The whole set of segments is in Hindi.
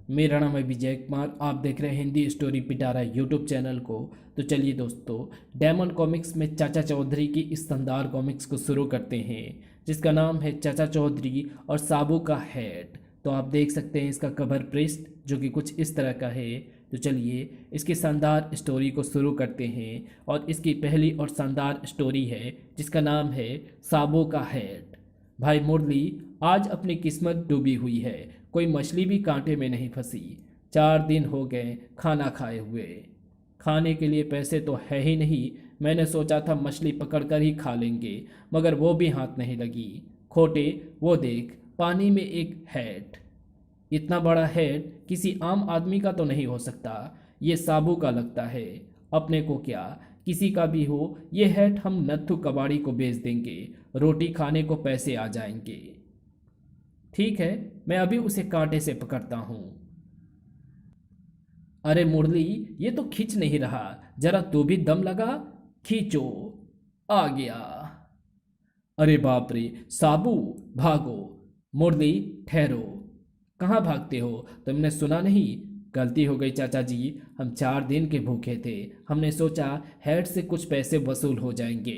मेरा नाम है विजय कुमार। आप देख रहे हैं हिंदी स्टोरी पिटारा यूट्यूब चैनल को। तो चलिए दोस्तों, डायमंड कॉमिक्स में चाचा चौधरी की इस शानदार कॉमिक्स को शुरू करते हैं, जिसका नाम है चाचा चौधरी और साबू का हेड। तो आप देख सकते हैं इसका कवर पृष्ठ जो कि कुछ इस तरह का है। तो चलिए इसकी शानदार स्टोरी को शुरू करते हैं, और इसकी पहली और शानदार स्टोरी है जिसका नाम है साबू का हेड। भाई मुरली, आज अपनी किस्मत डूबी हुई है, कोई मछली भी कांटे में नहीं फंसी। 4 दिन हो गए खाना खाए हुए, खाने के लिए पैसे तो है ही नहीं। मैंने सोचा था मछली पकड़कर ही खा लेंगे, मगर वो भी हाथ नहीं लगी। खोटे, वो देख पानी में एक हेड। इतना बड़ा हेड किसी आम आदमी का तो नहीं हो सकता, ये साबू का लगता है। अपने को क्या, किसी का भी हो, ये हेड हम नत्थु कबाड़ी को बेच देंगे, रोटी खाने को पैसे आ जाएंगे। ठीक है, मैं अभी उसे कांटे से पकड़ता हूँ। अरे मुरली, ये तो खींच नहीं रहा, जरा तू भी दम लगा, खींचो। आ गया। अरे बाप रे साबू, भागो। मुरली, ठहरो। कहाँ भागते हो? तुमने सुना नहीं? गलती हो गई चाचा जी, हम 4 दिन के भूखे थे। हमने सोचा हेड से कुछ पैसे वसूल हो जाएंगे।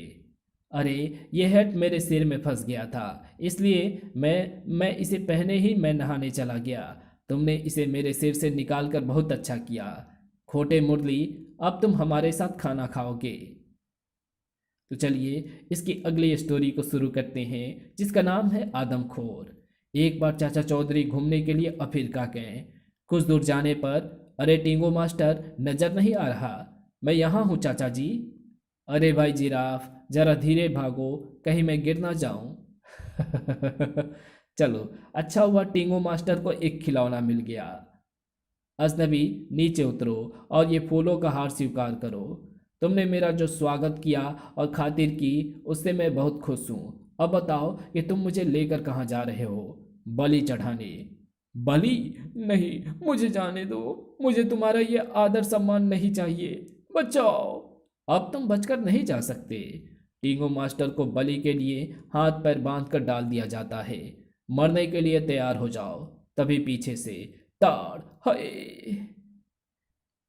अरे, ये हेड मेरे सिर में फंस गया था, इसलिए मैं इसे पहने ही मैं नहाने चला गया। तुमने इसे मेरे सिर से निकाल कर बहुत अच्छा किया। खोटे मुरली, अब तुम हमारे साथ खाना खाओगे। तो चलिए इसकी अगली स्टोरी को शुरू करते हैं, जिसका नाम है आदमखोर। एक बार चाचा चौधरी घूमने के लिए अफ्रीका गए। कुछ दूर जाने पर, अरे टिंगो मास्टर, नजर नहीं आ रहा? मैं यहाँ हूँ चाचा जी। अरे भाई जिराफ, जरा धीरे भागो, कहीं मैं गिर ना जाऊं। चलो, अच्छा हुआ टिंगो मास्टर को एक खिलौना मिल गया। अजनबी, नीचे उतरो और ये फूलों का हार स्वीकार करो। तुमने मेरा जो स्वागत किया और खातिर की, उससे मैं बहुत खुश हूँ। अब बताओ कि तुम मुझे लेकर कहाँ जा रहे हो? बलि चढ़ाने। बलि? नहीं, मुझे जाने दो। मुझे तुम्हारा ये आदर सम्मान नहीं चाहिए। बचाओ। अब तुम बचकर नहीं जा सकते। टींगो मास्टर को बलि के लिए हाथ पैर बांध कर डाल दिया जाता है। मरने के लिए तैयार हो जाओ। तभी पीछे से ताड़, हाय,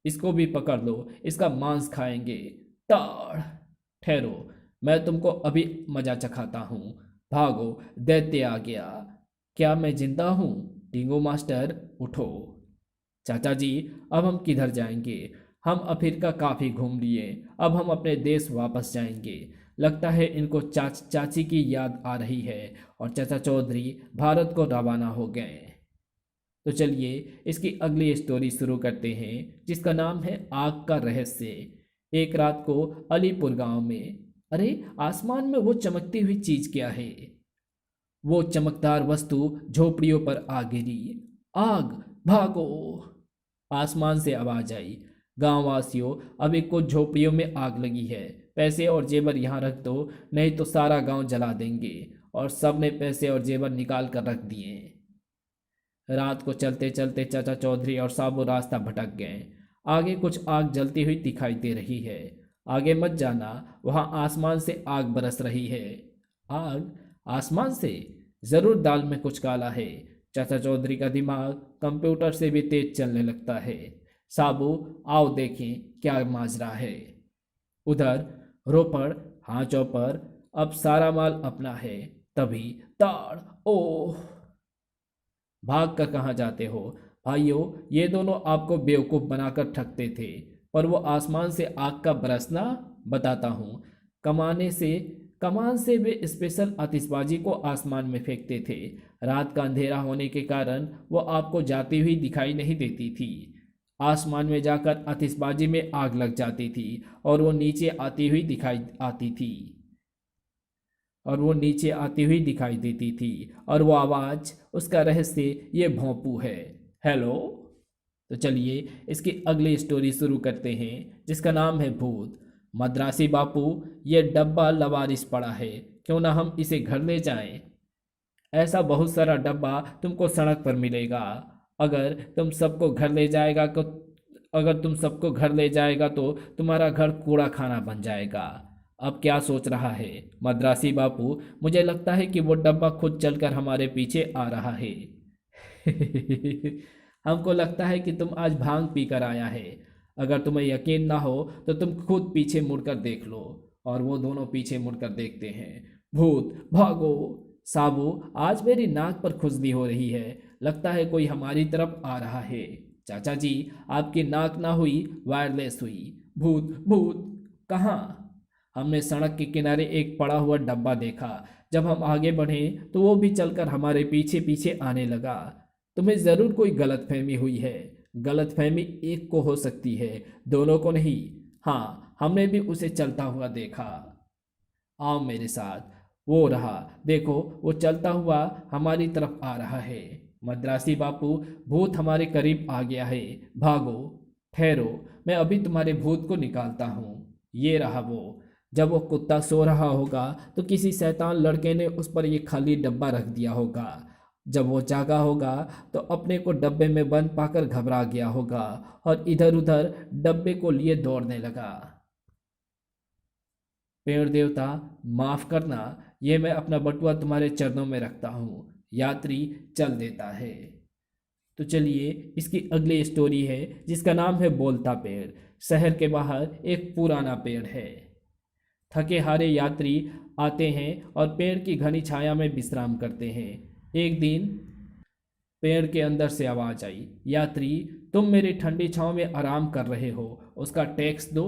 इसको भी पकड़ लो, इसका मांस खाएंगे। ताड़। ठहरो, मैं तुमको अभी मजा चखाता हूँ। भागो, दैत्य आ गया। क्या मैं जिंदा हूँ? टिंगो मास्टर, उठो। चाचा जी, अब हम किधर जाएंगे? हम अफ्रीका काफ़ी घूम लिए, अब हम अपने देश वापस जाएंगे। लगता है इनको चाची की याद आ रही है, और चाचा चौधरी भारत को रवाना हो गए। तो चलिए इसकी अगली स्टोरी शुरू करते हैं, जिसका नाम है आग का रहस्य। एक रात को अलीपुर गांव में, अरे आसमान में वो चमकती हुई चीज क्या है? वो चमकदार वस्तु झोपड़ियों पर आ गिरी। आग, भागो। आसमान से आवाज आई, गांव वासियों, अभी कुछ झोपड़ियों में आग लगी है। पैसे और जेवर यहाँ रख दो, नहीं तो सारा गांव जला देंगे। और सबने पैसे और जेवर निकाल कर रख दिए। रात को चलते चलते चाचा चौधरी और साबू रास्ता भटक गए। आगे कुछ आग जलती हुई दिखाई दे रही है। आगे मत जाना, वहां आसमान से आग बरस रही है। आग? आसमान से? जरूर दाल में कुछ काला है। चाचा चौधरी का दिमाग कंप्यूटर से भी तेज चलने लगता है। साबू, आओ देखें क्या माजरा है। उधर रोपड़, हाँ चौपर, अब सारा माल अपना है। तभी ताड़, ओह। भाग कर कहाँ जाते हो? भाइयों, ये दोनों आपको बेवकूफ़ बनाकर ठगते थे, पर वो आसमान से आग का बरसना, बताता हूँ। कमाने से कमान से वे स्पेशल आतिशबाजी को आसमान में फेंकते थे। रात का अंधेरा होने के कारण वो आपको जाती हुई दिखाई नहीं देती थी। आसमान में जाकर आतिशबाजी में आग लग जाती थी, और वो नीचे आती हुई दिखाई आती थी, और वो नीचे आती हुई दिखाई देती थी। और वो आवाज़, उसका रहस्य, ये भोंपू है। हेलो। तो चलिए इसकी अगली स्टोरी शुरू करते हैं, जिसका नाम है भूत। मद्रासी बापू, ये डब्बा लवारिस पड़ा है, क्यों ना हम इसे घर ले जाएं? ऐसा बहुत सारा डब्बा तुमको सड़क पर मिलेगा। अगर तुम सबको घर ले जाएगा तो अगर तुम सबको घर ले जाएगा तो तुम्हारा घर कूड़ा खाना बन जाएगा। अब क्या सोच रहा है मद्रासी बापू? मुझे लगता है कि वो डब्बा खुद चलकर हमारे पीछे आ रहा है। हमको लगता है कि तुम आज भांग पी कर आया है। अगर तुम्हें यकीन ना हो तो तुम खुद पीछे मुड़कर देख लो। और वो दोनों पीछे मुड़कर देखते हैं। भूत भागो। साबू, आज मेरी नाक पर खुजली हो रही है। लगता है कोई हमारी तरफ आ रहा है। चाचा जी, आपकी नाक ना हुई, वायरलेस हुई। भूत भूत। कहाँ? हमने सड़क के किनारे एक पड़ा हुआ डब्बा देखा। जब हम आगे बढ़े तो वो भी चलकर हमारे पीछे पीछे आने लगा। तुम्हें जरूर कोई गलतफहमी हुई है। गलतफहमी एक को हो सकती है, दोनों को नहीं। हाँ, हमने भी उसे चलता हुआ देखा। आओ मेरे साथ। वो रहा, देखो वो चलता हुआ हमारी तरफ आ रहा है। मद्रासी बापू, भूत हमारे करीब आ गया है। भागो। ठहरो, मैं अभी तुम्हारे भूत को निकालता हूँ। ये रहा वो। जब वो कुत्ता सो रहा होगा तो किसी शैतान लड़के ने उस पर ये खाली डब्बा रख दिया होगा। जब वो जागा होगा तो अपने को डब्बे में बंद पाकर घबरा गया होगा और इधर उधर डब्बे को लिए दौड़ने लगा। पेड़ देवता, माफ करना, ये मैं अपना बटुआ तुम्हारे चरणों में रखता हूँ। यात्री चल देता है। तो चलिए, इसकी अगली स्टोरी है जिसका नाम है बोलता पेड़। शहर के बाहर एक पुराना पेड़ है। थके हारे यात्री आते हैं और पेड़ की घनी छाया में विश्राम करते हैं। एक दिन पेड़ के अंदर से आवाज आई, यात्री, तुम मेरी ठंडी छांव में आराम कर रहे हो, उसका टैक्स दो।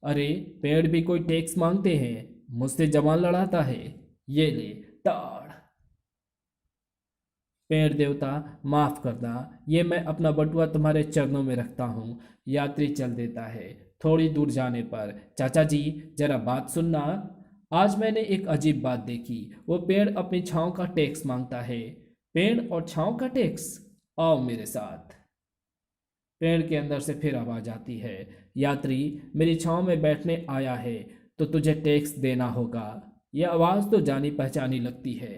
अरे, पेड़ भी कोई टैक्स मांगते हैं? मुझसे जबान लड़ाता है। ये ले ताड़। पेड़ देवता, माफ करना, ये मैं अपना बटुआ तुम्हारे चरणों में रखता हूँ। यात्री चल देता है। थोड़ी दूर जाने पर, चाचा जी, जरा बात सुनना। आज मैंने एक अजीब बात देखी। वो पेड़ अपनी छांव का टैक्स मांगता है। पेड़ और छांव का टैक्स? आओ मेरे साथ। पेड़ के अंदर से फिर आवाज आती है, यात्री, मेरी छांव में बैठने आया है तो तुझे टैक्स देना होगा। यह आवाज तो जानी पहचानी लगती है।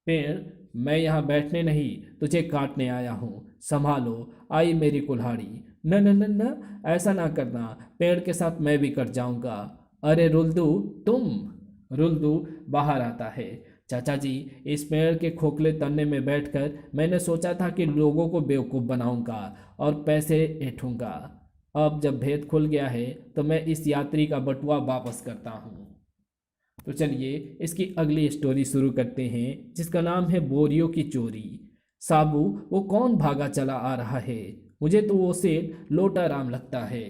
पेड़, मैं यहाँ बैठने नहीं, तुझे काटने आया हूँ। संभालो, आई मेरी कुल्हाड़ी। न न न न, ऐसा ना करना, पेड़ के साथ मैं भी कट जाऊंगा। अरे रुल्दू, तुम। रुल्दू बाहर आता है। चाचा जी, इस पेड़ के खोखले तने में बैठकर मैंने सोचा था कि लोगों को बेवकूफ़ बनाऊंगा और पैसे ऐंठूंगा। अब जब भेद खुल गया है तो मैं इस यात्री का बटुआ वापस करता हूँ। तो चलिए, इसकी अगली स्टोरी शुरू करते हैं जिसका नाम है बोरियों की चोरी। साबू, वो कौन भागा चला आ रहा है? मुझे तो वो सेठ लोटाराम लगता है।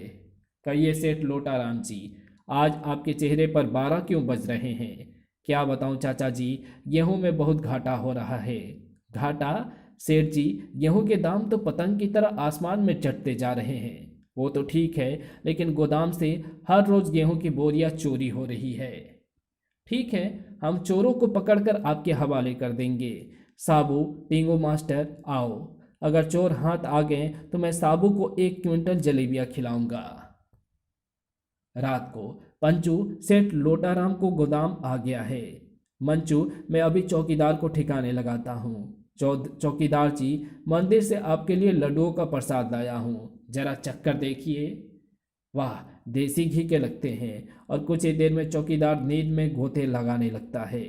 कहिए सेठ लोटाराम जी, आज आपके चेहरे पर 12 क्यों बज रहे हैं? क्या बताऊं चाचा जी, गेहूं में बहुत घाटा हो रहा है। घाटा? सेठ जी, गेहूं के दाम तो पतंग की तरह आसमान में चढ़ते जा रहे हैं। वो तो ठीक है, लेकिन गोदाम से हर रोज गेहूं की बोरियां चोरी हो रही है। ठीक है, हम चोरों को पकड़कर आपके हवाले कर देंगे। साबू, टींगो मास्टर, आओ। अगर चोर हाथ आ गए तो मैं साबू को 1 क्विंटल जलेबियां खिलाऊंगा। रात को पंचू, सेठ लोटाराम को गोदाम आ गया है। मंचू, मैं अभी चौकीदार को ठिकाने लगाता हूँ। चौकीदार जी, मंदिर से आपके लिए लड्डुओं का प्रसाद लाया हूँ, जरा चक्कर देखिए। वाह, देसी घी के लगते हैं। और कुछ ही देर में चौकीदार नींद में गोते लगाने लगता है।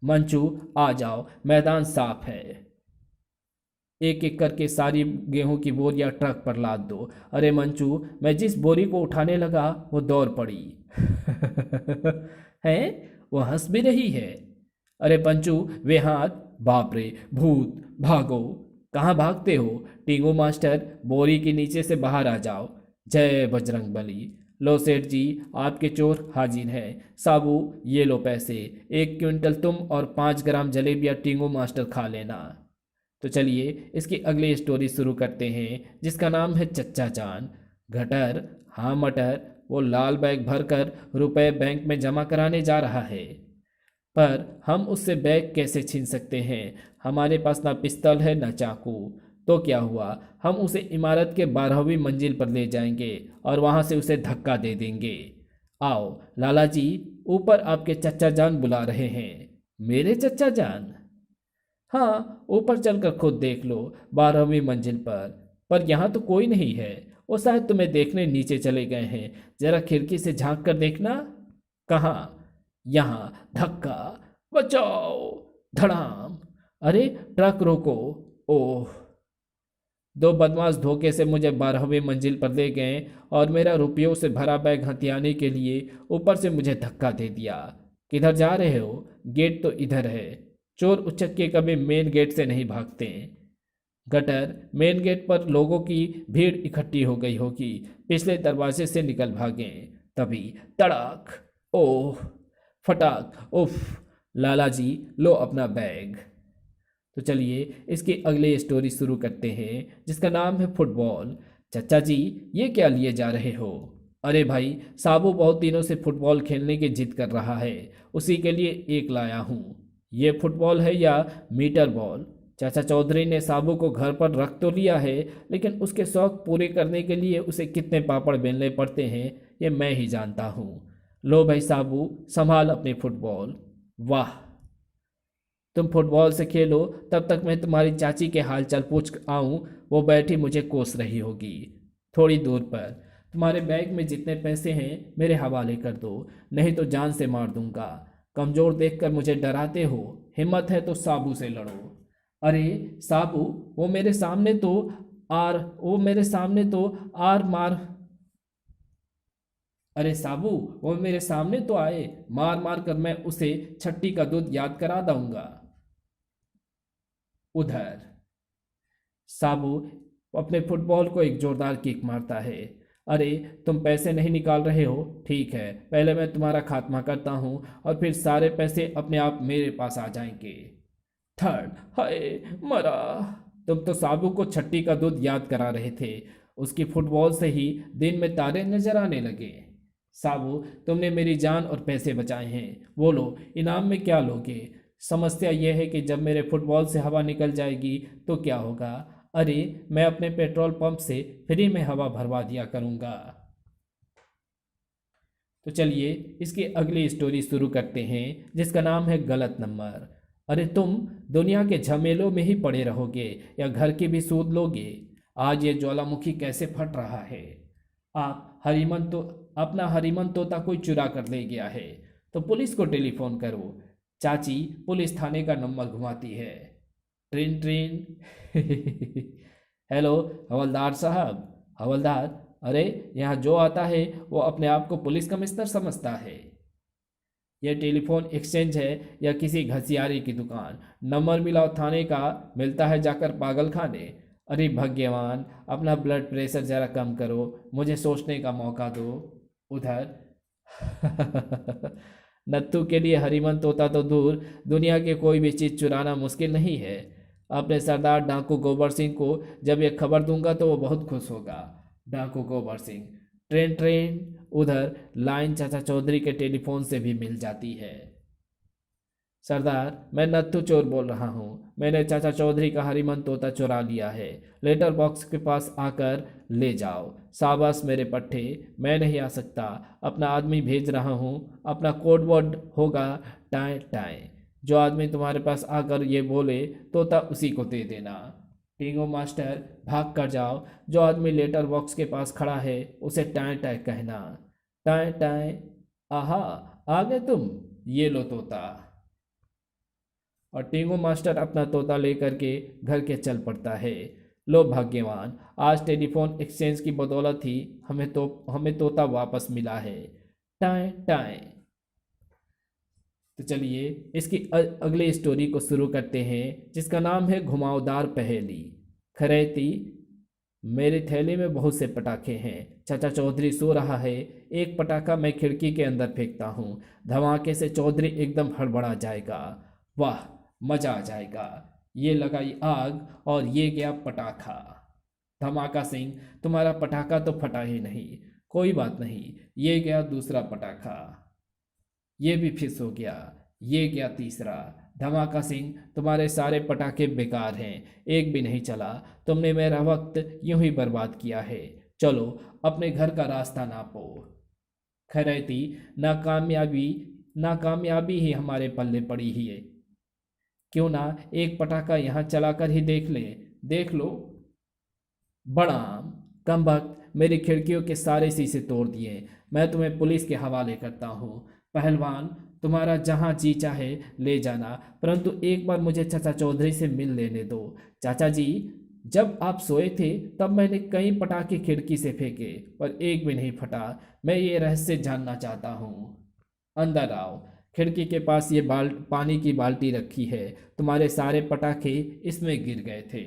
मंचू, आ जाओ, मैदान साफ है। एक एक करके सारी गेहूं की बोरियां ट्रक पर लाद दो। अरे मंचू, मैं जिस बोरी को उठाने लगा वो दौड़ पड़ी। है? वो हंस भी रही है। अरे पंचू, वे हाथ। बाप रे, भूत, भागो। कहाँ भागते हो? टींगू मास्टर, बोरी के नीचे से बाहर आ जाओ। जय बजरंग बली। लो सेठ जी, आपके चोर हाजिर हैं। साबू, ये लो पैसे। 1 क्विंटल तुम और 5 ग्राम जलेबियाँ टींगू मास्टर खा लेना। तो चलिए, इसकी अगली स्टोरी शुरू करते हैं जिसका नाम है चच्चा जान। गटर, हाँ मटर, वो लाल बैग भरकर रुपए बैंक में जमा कराने जा रहा है। पर हम उससे बैग कैसे छीन सकते हैं? हमारे पास ना पिस्तौल है ना चाकू। तो क्या हुआ, हम उसे इमारत के 12वीं मंजिल पर ले जाएंगे और वहां से उसे धक्का दे देंगे। आओ लाला जी, ऊपर आपके चच्चा जान बुला रहे हैं। मेरे चच्चा जान? हाँ, ऊपर चलकर खुद देख लो, 12वीं मंजिल पर यहाँ तो कोई नहीं है। वो शायद तुम्हें देखने नीचे चले गए हैं। जरा खिड़की से झांक कर देखना। कहाँ? यहाँ। धक्का। बचाओ। धड़ाम। अरे ट्रक रोको। ओह। दो बदमाश धोखे से मुझे 12वीं मंजिल पर ले गए और मेरा रुपयों से भरा बैग हथियाने के लिए ऊपर से मुझे धक्का दे दिया। किधर जा रहे हो? गेट तो इधर है। चोर उचक्के कभी मेन गेट से नहीं भागते। गटर मेन गेट पर लोगों की भीड़ इकट्ठी हो गई होगी, पिछले दरवाजे से निकल भागे। तभी तड़ाक। ओह। फटाक। उफ। लाला जी, लो अपना बैग। तो चलिए इसकी अगली स्टोरी शुरू करते हैं, जिसका नाम है फुटबॉल। चाचा जी, ये क्या लिए जा रहे हो? अरे भाई, साबू बहुत दिनों से फुटबॉल खेलने की जिद कर रहा है, उसी के लिए एक लाया हूँ। ये फुटबॉल है या मीटर बॉल? चाचा चौधरी ने साबू को घर पर रख तो लिया है, लेकिन उसके शौक पूरे करने के लिए उसे कितने पापड़ बेलने पड़ते हैं ये मैं ही जानता हूँ। लो भाई साबू, संभाल अपनी फुटबॉल। वाह। तुम फुटबॉल से खेलो, तब तक मैं तुम्हारी चाची के हाल चाल पूछ आऊँ। वो बैठी मुझे कोस रही होगी थोड़ी दूर पर। तुम्हारे बैग में जितने पैसे हैं मेरे हवाले कर दो, नहीं तो जान से मार दूंगा। कमज़ोर देखकर मुझे डराते हो, हिम्मत है तो साबू से लड़ो। अरे साबू, वो मेरे सामने तो आर मार। अरे साबू, वो मेरे सामने तो आए, मार मार कर मैं उसे छट्टी का दूध याद करा दूंगा। उधर साबू अपने फुटबॉल को एक जोरदार किक मारता है। अरे, तुम पैसे नहीं निकाल रहे हो? ठीक है, पहले मैं तुम्हारा खात्मा करता हूँ और फिर सारे पैसे अपने आप मेरे पास आ जाएंगे। थर्ड। हाय, मरा। तुम तो साबू को छट्टी का दूध याद करा रहे थे, उसकी फुटबॉल से ही दिन में तारे नजर आने लगे। साबू, तुमने मेरी जान और पैसे बचाए हैं, बोलो इनाम में क्या लोगे? समस्या यह है कि जब मेरे फुटबॉल से हवा निकल जाएगी तो क्या होगा? अरे, मैं अपने पेट्रोल पंप से फ्री में हवा भरवा दिया करूँगा। तो चलिए इसकी अगली स्टोरी शुरू करते हैं, जिसका नाम है गलत नंबर। अरे तुम दुनिया के झमेलों में ही पड़े रहोगे या घर की भी सूद लोगे? आज ये ज्वालामुखी कैसे फट रहा है? आप हरिमन तो अपना हरिमन तोता कोई चुरा कर ले गया है, तो पुलिस को टेलीफोन करो। चाची पुलिस थाने का नंबर घुमाती है। Train train. हेलो हवलदार साहब। हवलदार, अरे यहाँ जो आता है वो अपने आप को पुलिस कमिश्नर समझता है। यह टेलीफोन एक्सचेंज है या किसी घसियारी की दुकान? नंबर मिलाओ थाने का, मिलता है जाकर पागल खाने। अरे भगवान, अपना ब्लड प्रेशर जरा कम करो, मुझे सोचने का मौका दो। उधर। नत्थू के लिए हरिमन तोता तो दूर, दुनिया की कोई भी चीज़ चुराना मुश्किल नहीं है। अपने सरदार डाकू गोबर सिंह को जब यह खबर दूंगा तो वो बहुत खुश होगा। डाकू गोबर सिंह। Train train. उधर लाइन चाचा चौधरी के टेलीफोन से भी मिल जाती है। सरदार, मैं नत्थू चोर बोल रहा हूँ, मैंने चाचा चौधरी का हरिमन तोता चुरा लिया है, लेटर बॉक्स के पास आकर ले जाओ। शाबाश मेरे पट्टे, मैं नहीं आ सकता, अपना आदमी भेज रहा हूँ। अपना कोड वर्ड होगा टाए टाए। जो आदमी तुम्हारे पास आकर ये बोले तोता उसी को दे देना। टींगो मास्टर, भाग कर जाओ, जो आदमी लेटर बॉक्स के पास खड़ा है उसे टाए टाए कहना। Tie tie. आहा, आ गए तुम, ये लो तोता। और टींगो मास्टर अपना तोता लेकर के घर के चल पड़ता है। लो भाग्यवान, आज टेलीफोन एक्सचेंज की बदौलत ही हमें तोता वापस मिला है। Tie tie. तो चलिए इसकी अगली स्टोरी को शुरू करते हैं, जिसका नाम है घुमावदार पहेली। खरेती, मेरी थैली में बहुत से पटाखे हैं, चाचा चौधरी सो रहा है, एक पटाखा मैं खिड़की के अंदर फेंकता हूँ, धमाके से चौधरी एकदम हड़बड़ा जाएगा। वाह, मजा आ जाएगा। ये लगाई आग और ये गया पटाखा। धमाका सिंह, तुम्हारा पटाखा तो फटा ही नहीं। कोई बात नहीं, ये गया दूसरा पटाखा, ये भी फिस हो गया, ये गया तीसरा। धमाका सिंह, तुम्हारे सारे पटाखे बेकार हैं, एक भी नहीं चला, तुमने मेरा वक्त यूं ही बर्बाद किया है। चलो अपने घर का रास्ता नापो। खरैती, नाकामयाबी नाकामयाबी ही हमारे पल्ले पड़ी ही है, क्यों ना एक पटाखा यहाँ चलाकर ही देख ले। देख लो। बड़ाम, कमबख्त, मेरी खिड़कियों के सारे शीशे तोड़ दिए, मैं तुम्हें पुलिस के हवाले करता हूँ। पहलवान, तुम्हारा जहाँ जी चाहे ले जाना, परंतु एक बार मुझे चाचा चौधरी से मिल लेने दो। चाचा जी, जब आप सोए थे तब मैंने कई पटाखे खिड़की से फेंके पर एक भी नहीं फटा। मैं ये रहस्य जानना चाहता हूँ। अंदर आओ। खिड़की के पास ये पानी की बाल्टी रखी है। तुम्हारे सारे पटाखे इसमें गिर गए थे।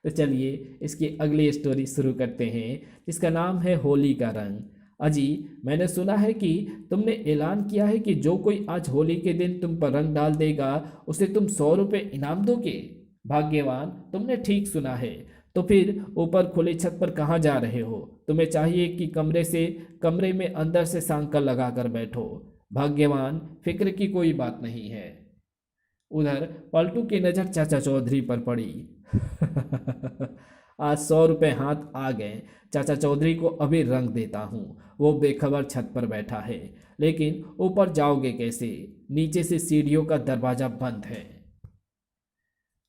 तो चलिए इसकी अगली स्टोरी शुरू करते हैं, जिसका नाम है होली का रंग। अजी, मैंने सुना है कि तुमने ऐलान किया है कि जो कोई आज होली के दिन तुम पर रंग डाल देगा उसे तुम 100 रुपये इनाम दोगे। भाग्यवान, तुमने ठीक सुना है। तो फिर ऊपर खुली छत पर कहाँ जा रहे हो? तुम्हें चाहिए कि कमरे में अंदर से सांकल लगाकर बैठो। भाग्यवान, फिक्र की कोई बात नहीं है। उधर पलटू की नज़र चाचा चौधरी पर पड़ी। आज 100 रुपये हाथ आ गए। चाचा चौधरी को अभी रंग देता हूँ। वो बेखबर छत पर बैठा है। लेकिन ऊपर जाओगे कैसे? नीचे से सीढ़ियों का दरवाज़ा बंद है।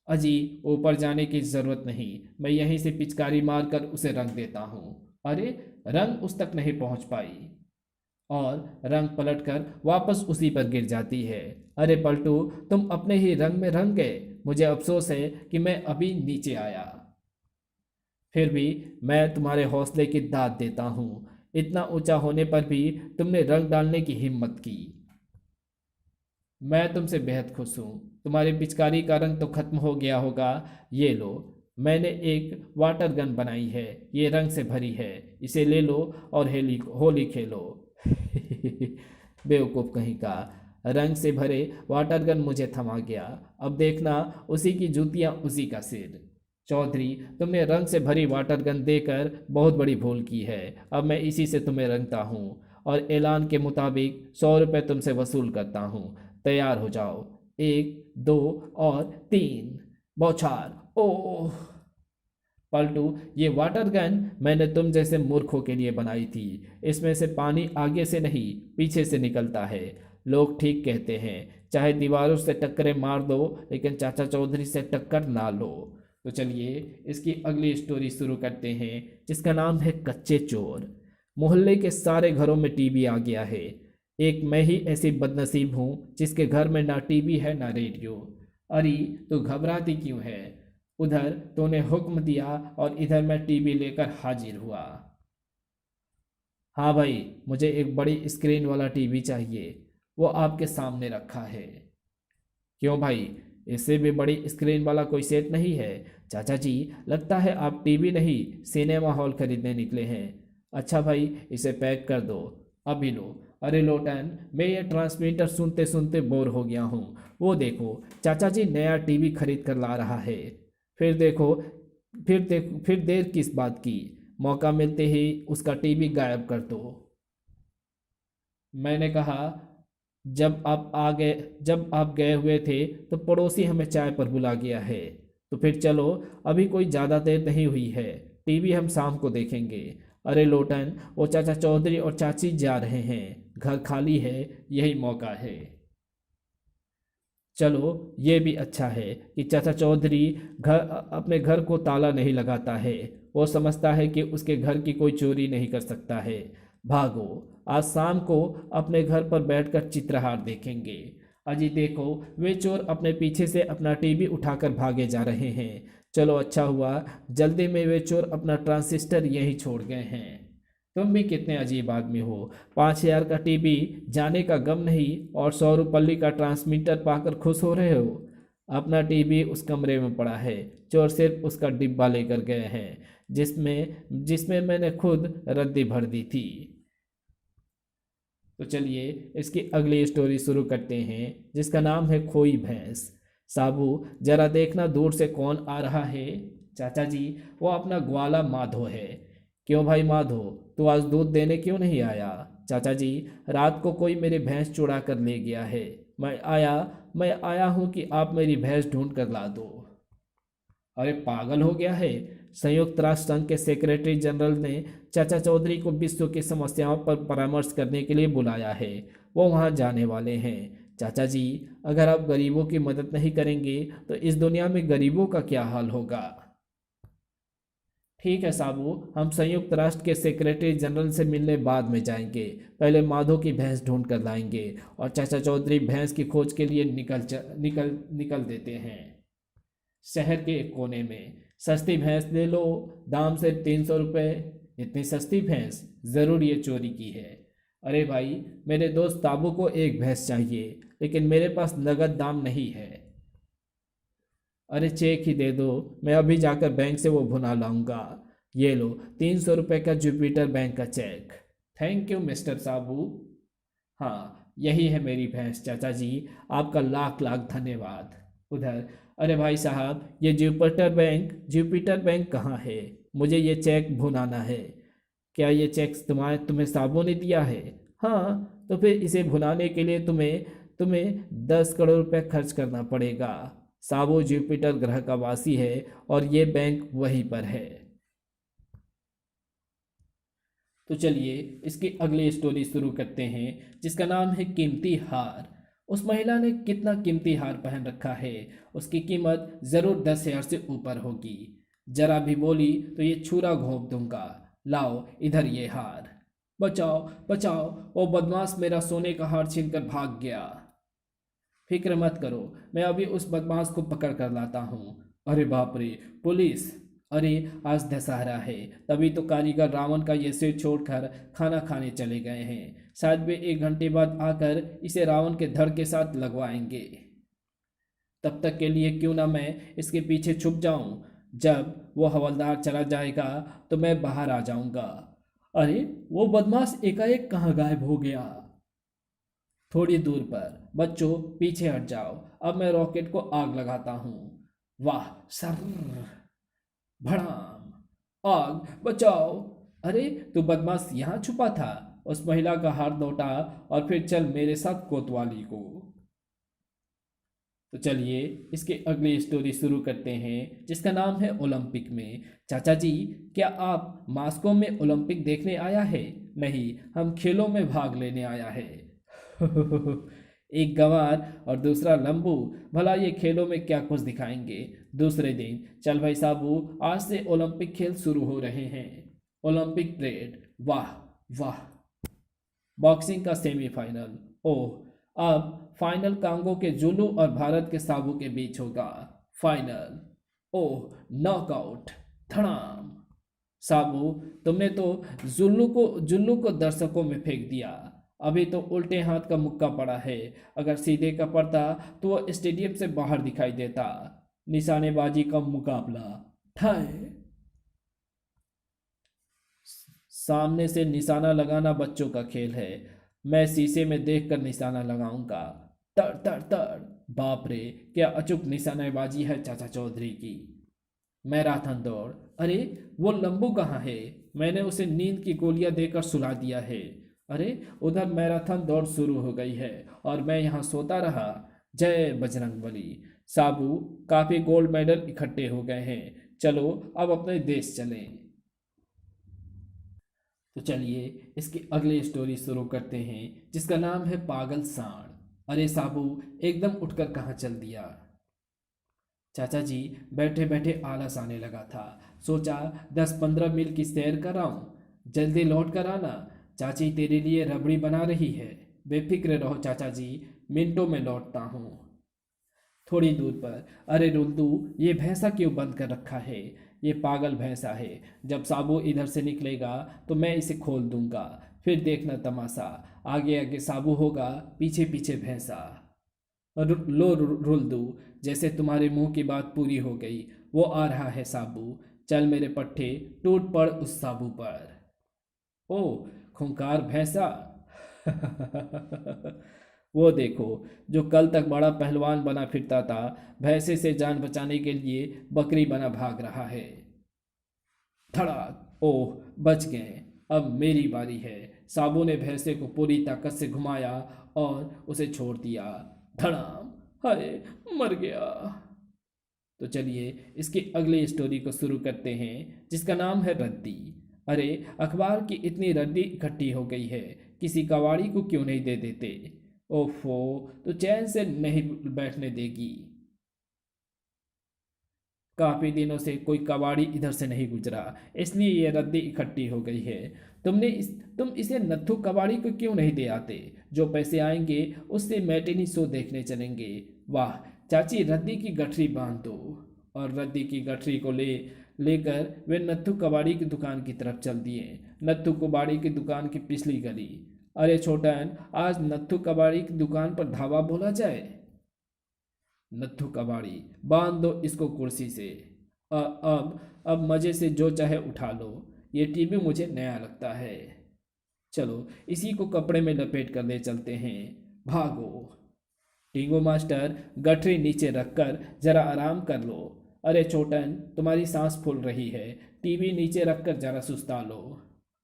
अजी, ऊपर जाने की जरूरत नहीं, मैं यहीं से पिचकारी मारकर उसे रंग देता हूँ। अरे, रंग उस तक नहीं पहुँच पाई और रंग पलटकर वापस उसी पर गिर जाती है। अरे पलटू, तुम अपने ही रंग में रंग गए। मुझे अफसोस है कि मैं अभी नीचे आया। फिर भी मैं तुम्हारे हौसले की दाद देता हूँ। इतना ऊंचा होने पर भी तुमने रंग डालने की हिम्मत की। मैं तुमसे बेहद खुश हूँ। तुम्हारी पिचकारी का रंग तो खत्म हो गया होगा। ये लो, मैंने एक वाटर गन बनाई है। ये रंग से भरी है। इसे ले लो और होली खेलो। बेवकूफ़ कहीं का। रंग से भरे वाटर गन मुझे थमा गया। अब देखना, उसी की जूतियाँ उसी का सिर। चौधरी, तुमने रंग से भरी वाटर गन देकर बहुत बड़ी भूल की है। अब मैं इसी से तुम्हें रंगता हूँ और ऐलान के मुताबिक 100 रुपये तुमसे वसूल करता हूँ। तैयार हो जाओ। 1, 2 और 3। बौछार। ओह पलटू, ये वाटर गन मैंने तुम जैसे मूर्खों के लिए बनाई थी। इसमें से पानी आगे से नहीं पीछे से निकलता है। लोग ठीक कहते हैं, चाहे दीवारों से टक्करें मार दो लेकिन चाचा चौधरी से टक्कर ना लो। तो चलिए इसकी अगली स्टोरी शुरू करते हैं, जिसका नाम है कच्चे चोर। मोहल्ले के सारे घरों में टीवी आ गया है। एक मैं ही ऐसी बदनसीब हूँ जिसके घर में ना टीवी है ना रेडियो। अरे, तो घबराती क्यों है? उधर तूने हुक्म दिया और इधर मैं टीवी लेकर हाजिर हुआ। हाँ भाई, मुझे एक बड़ी स्क्रीन वाला टीवी चाहिए। वो आपके सामने रखा है। क्यों भाई, इससे भी बड़ी स्क्रीन वाला कोई सेट नहीं है? चाचा जी, लगता है आप टीवी नहीं सिनेमा हॉल खरीदने निकले हैं। अच्छा भाई, इसे पैक कर दो। अभी लो। अरे लोटन, मैं ये ट्रांसमीटर सुनते सुनते बोर हो गया हूँ। वो देखो, चाचा जी नया टीवी खरीद कर ला रहा है। फिर देर किस बात की? मौका मिलते ही उसका टीवी गायब कर दो। मैंने कहा, जब आप गए हुए थे तो पड़ोसी हमें चाय पर बुला गया है। तो फिर चलो, अभी कोई ज़्यादा देर नहीं हुई है। टीवी हम शाम को देखेंगे। अरे लोटन, वो चाचा चौधरी और चाची जा रहे हैं। घर खाली है, यही मौका है। चलो, ये भी अच्छा है कि चाचा चौधरी अपने घर को ताला नहीं लगाता है। वो समझता है कि उसके घर की कोई चोरी नहीं कर सकता है। भागो, आज शाम को अपने घर पर बैठकर चित्रहार देखेंगे। अजी देखो, वे चोर अपने पीछे से अपना टीवी उठाकर भागे जा रहे हैं। चलो, अच्छा हुआ जल्दी में वे चोर अपना ट्रांसिस्टर यहीं छोड़ गए हैं। तुम भी कितने अजीब आदमी हो। 5,000 का टीवी जाने का गम नहीं और 100 रुपये का ट्रांसमीटर पाकर खुश हो रहे हो। अपना टीवी उस कमरे में पड़ा है। चोर सिर्फ उसका डिब्बा लेकर गए हैं जिसमें जिसमें मैंने खुद रद्दी भर दी थी। तो चलिए इसकी अगली स्टोरी शुरू करते हैं, जिसका नाम है खोई भैंस। साबू, जरा देखना दूर से कौन आ रहा है। चाचा जी, वो अपना ग्वाला माधो है। क्यों भाई माधो, तू आज दूध देने क्यों नहीं आया? चाचा जी, रात को कोई मेरी भैंस चुरा कर ले गया है। मैं आया हूँ कि आप मेरी भैंस ढूंढ कर ला दो। अरे पागल हो गया है? संयुक्त राष्ट्र संघ के सेक्रेटरी जनरल ने चाचा चौधरी को विश्व की समस्याओं पर परामर्श करने के लिए बुलाया है। वो वहाँ जाने वाले हैं। चाचा जी, अगर आप गरीबों की मदद नहीं करेंगे तो इस दुनिया में गरीबों का क्या हाल होगा? ठीक है साबू, हम संयुक्त राष्ट्र के सेक्रेटरी जनरल से मिलने बाद में जाएंगे। पहले माधो की भैंस ढूंढ कर लाएंगे और चाचा चौधरी भैंस की खोज के लिए निकल देते हैं। शहर के एक कोने में सस्ती भैंस ले लो, दाम से 300 रुपये। इतनी सस्ती भैंस? ज़रूर ये चोरी की है। अरे भाई, मेरे दोस्त ताबू को एक भैंस चाहिए, लेकिन मेरे पास नगद दाम नहीं है। अरे चेक ही दे दो, मैं अभी जाकर बैंक से वो भुना लाऊंगा। ये लो, 300 रुपये का जुपिटर बैंक का चेक। थैंक यू मिस्टर साबू। हाँ, यही है मेरी भैंस चाचा जी, आपका लाख लाख धन्यवाद। उधर, अरे भाई साहब, ये जुपिटर बैंक कहाँ है? मुझे ये चेक भुनाना है। क्या ये चेक तुम्हें साबू ने दिया है? हाँ, तो फिर इसे भुनाने के लिए तुम्हें तुम्हें 10 करोड़ रुपए खर्च करना पड़ेगा। साबू जुपिटर ग्रह का वासी है और ये बैंक वहीं पर है। तो चलिए इसकी अगली स्टोरी शुरू करते हैं, जिसका नाम है कीमती हार। उस महिला ने कितना कीमती हार पहन रखा है, उसकी कीमत ज़रूर 10,000 से ऊपर होगी। जरा भी बोली तो ये छुरा घोंप दूंगा। लाओ इधर ये हार। बचाओ बचाओ, वो बदमाश मेरा सोने का हार छीनकर भाग गया। फिक्र मत करो, मैं अभी उस बदमाश को पकड़ कर लाता हूँ। अरे बाप रे, पुलिस! अरे आज दशहरा है, तभी तो कारीगर रावण का ये सिर छोड़कर खाना खाने चले गए हैं। शायद वे 1 घंटे बाद आकर इसे रावण के धड़ के साथ लगवाएंगे। तब तक के लिए क्यों ना मैं इसके पीछे छुप जाऊं। जब वो हवलदार चला जाएगा तो मैं बाहर आ जाऊंगा। अरे, वो बदमाश एकाएक कहाँ गायब हो गया? थोड़ी दूर पर। बच्चों पीछे हट जाओ, अब मैं रॉकेट को आग लगाता हूँ। वाह सर! भड़ाम! आग! बचाओ! अरे, तू बदमाश यहाँ छुपा था? उस महिला का हाथ लौटा और फिर चल मेरे साथ कोतवाली को। तो चलिए इसकी अगली स्टोरी शुरू करते हैं, जिसका नाम है ओलंपिक में। चाचा जी, क्या आप मास्को में ओलंपिक देखने आया है? नहीं, हम खेलों में भाग लेने आया है। एक गंवार और दूसरा लंबू, भला ये खेलों में क्या कुछ दिखाएंगे। दूसरे दिन, चल भाई साबू, आज से ओलंपिक खेल शुरू हो रहे हैं। ओलंपिक परेड, वाह वाह। बॉक्सिंग का सेमीफाइनल, ओह, अब फाइनल कांगो के जुल्लू और भारत के साबू के बीच होगा। फाइनल, ओह, नॉकआउट, धड़ाम। साबू, तुमने तो जुल्लू को दर्शकों में फेंक दिया। अभी तो उल्टे हाथ का मुक्का पड़ा है, अगर सीधे का पड़ता तो वह स्टेडियम से बाहर दिखाई देता। निशानेबाजी का मुकाबला, ठाए। सामने से निशाना लगाना बच्चों का खेल है, मैं शीशे में देखकर निशाना लगाऊंगा। तड़ तड़ तड़! बाप रे, क्या अचूक निशानेबाजी है चाचा चौधरी की। मैराथन दौड़, अरे वो लंबू कहाँ है? मैंने उसे नींद की गोलियां देकर सुला दिया है। अरे, उधर मैराथन दौड़ शुरू हो गई है और मैं यहाँ सोता रहा। जय बजरंगबली। साबू, काफी गोल्ड मेडल इकट्ठे हो गए हैं, चलो अब अपने देश चलें। तो चलिए इसकी अगली स्टोरी शुरू करते हैं, जिसका नाम है पागल सांड। अरे साबू, एकदम उठकर कहाँ चल दिया? चाचा जी, बैठे बैठे आलस आने लगा था, सोचा 10-15 मील की सैर कराऊं। जल्दी लौट कर आना, चाची तेरे लिए रबड़ी बना रही है। बेफिक्र रहो चाचा जी, मिनटों में लौटता हूँ। थोड़ी दूर पर, अरे रुल्दू, ये भैंसा क्यों बंद कर रखा है? ये पागल भैंसा है, जब साबू इधर से निकलेगा तो मैं इसे खोल दूंगा, फिर देखना तमाशा। आगे आगे साबू होगा, पीछे पीछे भैंसा। रुल्दू, जैसे तुम्हारे मुंह की बात पूरी हो गई, वो आ रहा है साबू। चल मेरे पट्टे, टूट पड़ उस साबू पर। ओ, खूंखार भैंसा! वो देखो, जो कल तक बड़ा पहलवान बना फिरता था, भैंसे से जान बचाने के लिए बकरी बना भाग रहा है। धड़ाक! ओह, बच गए। अब मेरी बारी है। साबू ने भैंसे को पूरी ताकत से घुमाया और उसे छोड़ दिया। धड़ाम! हाय, मर गया। तो चलिए इसकी अगली स्टोरी को शुरू करते हैं, जिसका नाम है रद्दी। अरे, अखबार की इतनी रद्दी इकट्ठी हो गई है, किसी कबाड़ी को क्यों नहीं दे देते? ओफो, तो चैन से नहीं बैठने देगी। काफी दिनों से कोई कबाड़ी इधर से नहीं गुजरा, इसलिए ये रद्दी इकट्ठी हो गई है। तुम इसे नत्थु कबाड़ी को क्यों नहीं दे आते? जो पैसे आएंगे उससे मैटिनी शो देखने चलेंगे। वाह चाची, रद्दी की गठरी बांध दो। और रद्दी की गठरी को लेकर वे नत्थु कबाड़ी की दुकान की तरफ चल दिए। नत्थु कबाड़ी की दुकान की पिछली गली। अरे छोटन, आज नत्थु कबाड़ी की दुकान पर धावा बोला जाए। नत्थु कबाड़ी, बांध दो इसको कुर्सी से। अब मजे से जो चाहे उठा लो। ये टीवी मुझे नया लगता है। चलो इसी को कपड़े में लपेट कर ले चलते हैं। भागो। टींगो मास्टर, गठरी नीचे रखकर जरा आराम कर लो। अरे छोटन, तुम्हारी सांस फूल रही है, टीवी नीचे रखकर जरा सुस्ता लो।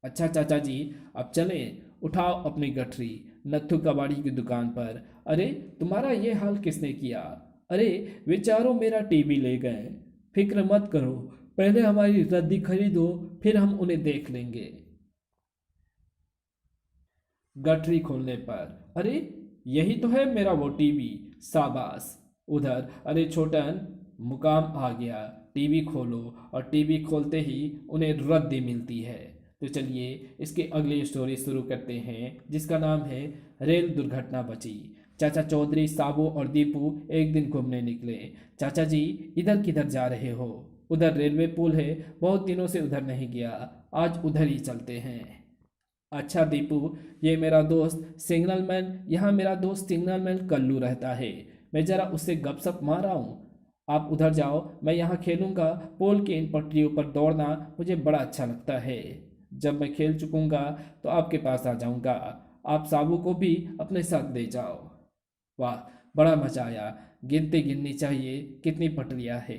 अच्छा चाचा जी, अब चलें। उठाओ अपनी गठरी नत्थु कबाड़ी की दुकान पर। अरे तुम्हारा ये हाल किसने किया? अरे वे चारों मेरा टीवी ले गए। फिक्र मत करो, पहले हमारी रद्दी खरीदो, फिर हम उन्हें देख लेंगे। गठरी खोलने पर अरे यही तो है मेरा वो टीवी। शाबाश। उधर अरे छोटन, मुकाम आ गया। टीवी खोलो। और टीवी खोलते ही उन्हें रद्दी मिलती है। तो चलिए इसकी अगली स्टोरी शुरू करते हैं, जिसका नाम है रेल दुर्घटना बची। चाचा चौधरी, साबू और दीपू एक दिन घूमने निकले। चाचा जी, इधर किधर जा रहे हो? उधर रेलवे पुल है, बहुत दिनों से उधर नहीं गया, आज उधर ही चलते हैं। अच्छा दीपू, ये मेरा दोस्त सिग्नल मैन, यहाँ मेरा दोस्त सिग्नल मैन कल्लू रहता है, मैं ज़रा उससे गपशप मार रहा हूँ। आप उधर जाओ, मैं यहाँ खेलूँगा। पोल की इन पटरियों पर दौड़ना मुझे बड़ा अच्छा लगता है। जब मैं खेल चुकूँगा तो आपके पास आ जाऊँगा। आप साबू को भी अपने साथ ले जाओ। वाह, बड़ा मजा आया। गिनती गिननी चाहिए कितनी पटरियाँ है।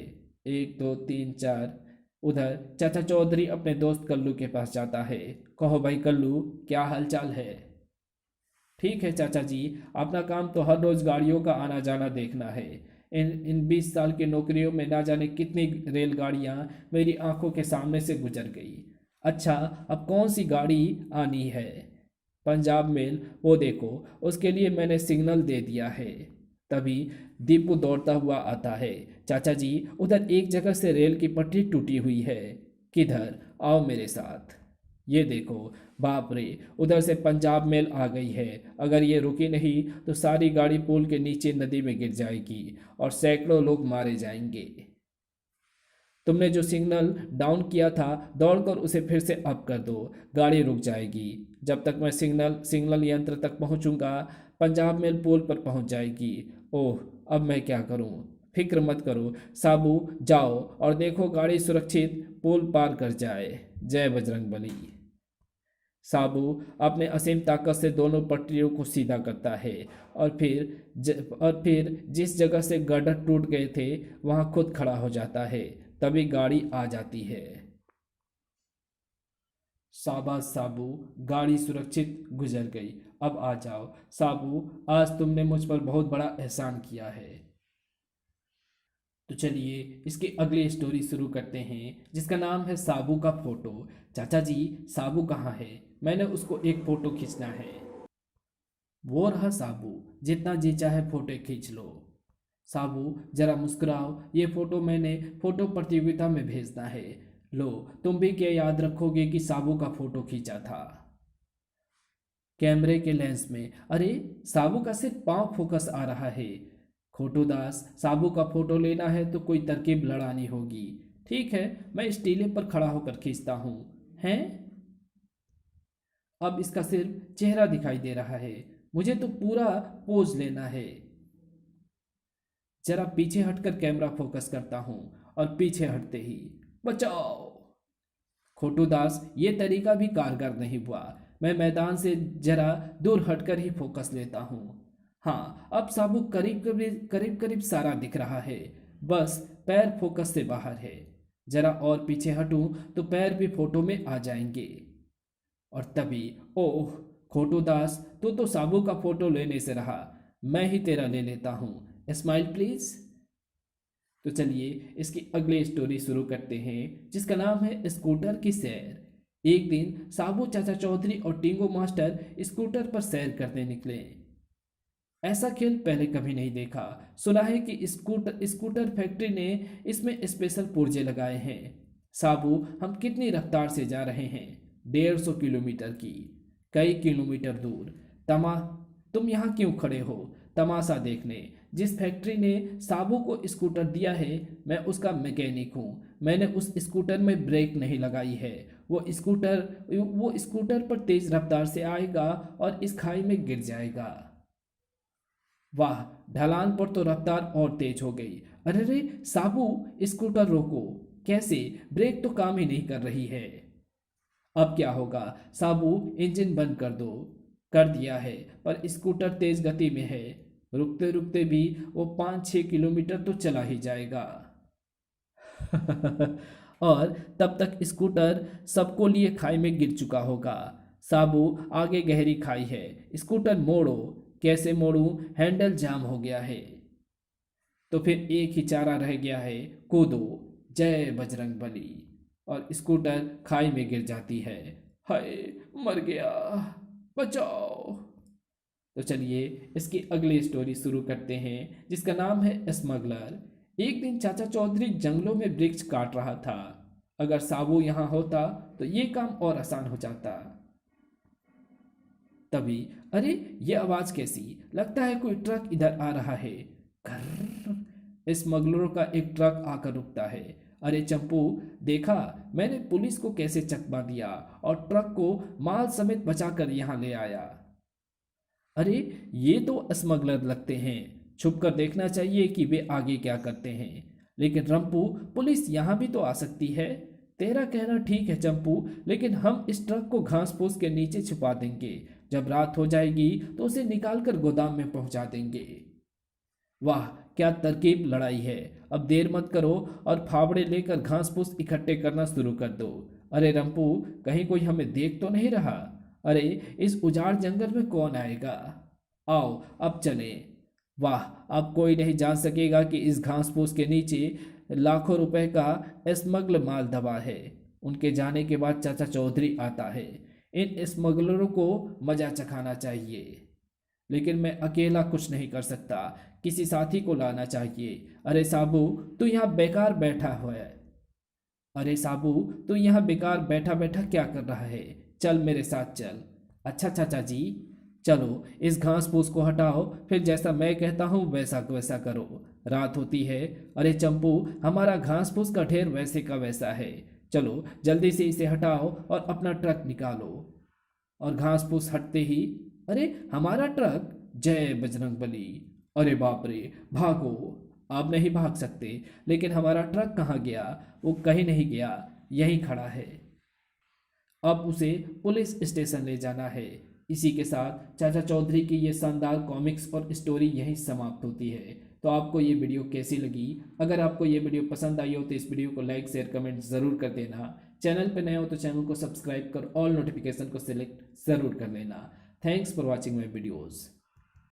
1 2 3 4। उधर चाचा चौधरी अपने दोस्त कल्लू के पास जाता है। कहो भाई कल्लू, क्या हाल चाल है? ठीक है चाचा जी, अपना काम तो हर रोज गाड़ियों का आना जाना देखना है। इन 20 साल की नौकरियों में ना जाने कितनी रेलगाड़ियां मेरी आंखों के सामने से गुजर गई। अच्छा, अब कौन सी गाड़ी आनी है? पंजाब मेल, वो देखो, उसके लिए मैंने सिग्नल दे दिया है। तभी दीपू दौड़ता हुआ आता है। चाचा जी, उधर एक जगह से रेल की पटरी टूटी हुई है। किधर? आओ मेरे साथ। ये देखो। बाप रे, उधर से पंजाब मेल आ गई है। अगर ये रुकी नहीं तो सारी गाड़ी पुल के नीचे नदी में गिर जाएगी और सैकड़ों लोग मारे जाएंगे। तुमने जो सिग्नल डाउन किया था, दौड़कर उसे फिर से अप कर दो, गाड़ी रुक जाएगी। जब तक मैं सिग्नल यंत्र तक पहुंचूंगा, पंजाब मेल पुल पर पहुंच जाएगी। ओह, अब मैं क्या करूं? फिक्र मत करो साबू, जाओ और देखो गाड़ी सुरक्षित पुल पार कर जाए। जय बजरंगबली। साबू अपने असीम ताकत से दोनों पटरियों को सीधा करता है और फिर जिस जगह से गर्डर टूट गए थे वहां खुद खड़ा हो जाता है। तभी गाड़ी आ जाती है। शाबाश साबू, गाड़ी सुरक्षित गुजर गई। अब आ जाओ साबू, आज तुमने मुझ पर बहुत बड़ा एहसान किया है। तो चलिए इसकी अगली स्टोरी शुरू करते हैं, जिसका नाम है साबू का फोटो। चाचा जी, साबू कहाँ है? मैंने उसको एक फोटो खींचना है। वो रहा साबू, जितना जी चाहे फोटो खींच लो। साबू जरा मुस्कुराओ, ये फोटो मैंने फोटो प्रतियोगिता में भेजना है। लो, तुम भी क्या याद रखोगे कि साबू का फोटो खींचा था कैमरे के लेंस में। अरे साबू का सिर्फ पांव फोकस आ रहा है। खोटू दास, साबू का फोटो लेना है तो कोई तरकीब लड़ानी होगी। ठीक है, मैं इस टीले पर खड़ा होकर खींचता हूँ। हैं? अब इसका सिर्फ चेहरा दिखाई दे रहा है, मुझे तो पूरा पोज लेना है। जरा पीछे हटकर कैमरा फोकस करता हूँ और पीछे हटते ही बचाओ। खोटू दास, ये तरीका भी कारगर नहीं हुआ। मैं मैदान से जरा दूर हटकर ही फोकस लेता हूँ। हाँ, अब साबू करीब करीब सारा दिख रहा है, बस पैर फोकस से बाहर है। जरा और पीछे हटूं तो पैर भी फोटो में आ जाएंगे। और तभी ओह, खोटू दास, तू तो साबू का फोटो लेने से रहा, मैं ही तेरा ले लेता हूँ। Smile please. तो चलिए इसकी अगली स्टोरी शुरू करते हैं, जिसका नाम है स्कूटर की सैर। एक दिन साबू, चाचा चौधरी और टिंगो मास्टर स्कूटर पर सैर करने निकले। ऐसा खेल पहले कभी नहीं देखा। सुना है कि स्कूटर स्कूटर फैक्ट्री ने इसमें स्पेशल पुर्जे लगाए हैं। साबू, हम कितनी रफ्तार से जा रहे हैं? 150 किलोमीटर की। कई किलोमीटर दूर। तमा तुम यहाँ क्यों खड़े हो? तमाशा देखने। जिस फैक्ट्री ने साबू को स्कूटर दिया है, मैं उसका मैकेनिक हूँ। मैंने उस स्कूटर में ब्रेक नहीं लगाई है। वो स्कूटर पर तेज रफ्तार से आएगा और इस खाई में गिर जाएगा। वाह, ढलान पर तो रफ्तार और तेज हो गई। अरे रे साबू, स्कूटर रोको। कैसे? ब्रेक तो काम ही नहीं कर रही है। अब क्या होगा? साबू, इंजन बंद कर दो। कर दिया है, पर स्कूटर तेज गति में है। रुकते रुकते भी वो 5-6 किलोमीटर तो चला ही जाएगा। और तब तक स्कूटर सबको लिए खाई में गिर चुका होगा। साबू, आगे गहरी खाई है। स्कूटर मोड़ो। कैसे मोड़ूं? हैंडल जाम हो गया है। तो फिर एक ही चारा रह गया है, कूदो। जय बजरंग बली। और स्कूटर खाई में गिर जाती है। हाय, मर गया, बचाओ। तो चलिए इसकी अगली स्टोरी शुरू करते हैं, जिसका नाम है स्मगलर। एक दिन चाचा चौधरी जंगलों में वृक्ष काट रहा था। अगर साबू यहाँ होता तो ये काम और आसान हो जाता। तभी, अरे ये आवाज कैसी? लगता है कोई ट्रक इधर आ रहा है। घर स्मगलरों का एक ट्रक आकर रुकता है। अरे चंपू, देखा मैंने पुलिस को कैसे चकमा दिया और ट्रक को माल समेत बचाकर यहाँ ले आया। अरे ये तो स्मगलर लगते हैं। छुप कर देखना चाहिए कि वे आगे क्या करते हैं। लेकिन रंपू, पुलिस यहाँ भी तो आ सकती है। तेरा कहना ठीक है चंपू, लेकिन हम इस ट्रक को घास फूस के नीचे छुपा देंगे। जब रात हो जाएगी तो उसे निकालकर गोदाम में पहुंचा देंगे। वाह, क्या तरकीब लड़ाई है। अब देर मत करो और फावड़े लेकर घास फूस इकट्ठे करना शुरू कर दो। अरे रंपू, कहीं कोई हमें देख तो नहीं रहा? अरे इस उजाड़ जंगल में कौन आएगा? आओ अब चलें। वाह, अब कोई नहीं जान सकेगा कि इस घास फूस के नीचे लाखों रुपए का स्मगल माल दबा है। उनके जाने के बाद चाचा चौधरी आता है। इन स्मगलरों को मजा चखाना चाहिए। लेकिन मैं अकेला कुछ नहीं कर सकता, किसी साथी को लाना चाहिए। अरे साबू, तू यहाँ बेकार बैठा हुआ है। अरे साबू, तू यहाँ बेकार बैठा बैठा क्या कर रहा है? चल मेरे साथ चल। अच्छा चाचा जी, चलो इस घास फूस को हटाओ, फिर जैसा मैं कहता हूँ वैसा वैसा करो। रात होती है। अरे चंपू, हमारा घास फूस का ढेर वैसे का वैसा है। चलो जल्दी से इसे हटाओ और अपना ट्रक निकालो। और घास फूस हटते ही, अरे हमारा ट्रक! जय बजरंग बली। अरे बाप रे, भागो। आप नहीं भाग सकते। लेकिन हमारा ट्रक कहाँ गया? वो कहीं नहीं गया, यहीं खड़ा है। अब उसे पुलिस स्टेशन ले जाना है। इसी के साथ चाचा चौधरी की ये शानदार कॉमिक्स और स्टोरी यहीं समाप्त होती है। तो आपको ये वीडियो कैसी लगी? अगर आपको ये वीडियो पसंद आई हो तो इस वीडियो को लाइक शेयर कमेंट ज़रूर कर देना। चैनल पर नए हो तो चैनल को सब्सक्राइब कर ऑल नोटिफिकेशन को सिलेक्ट ज़रूर कर लेना। Thanks for watching my videos.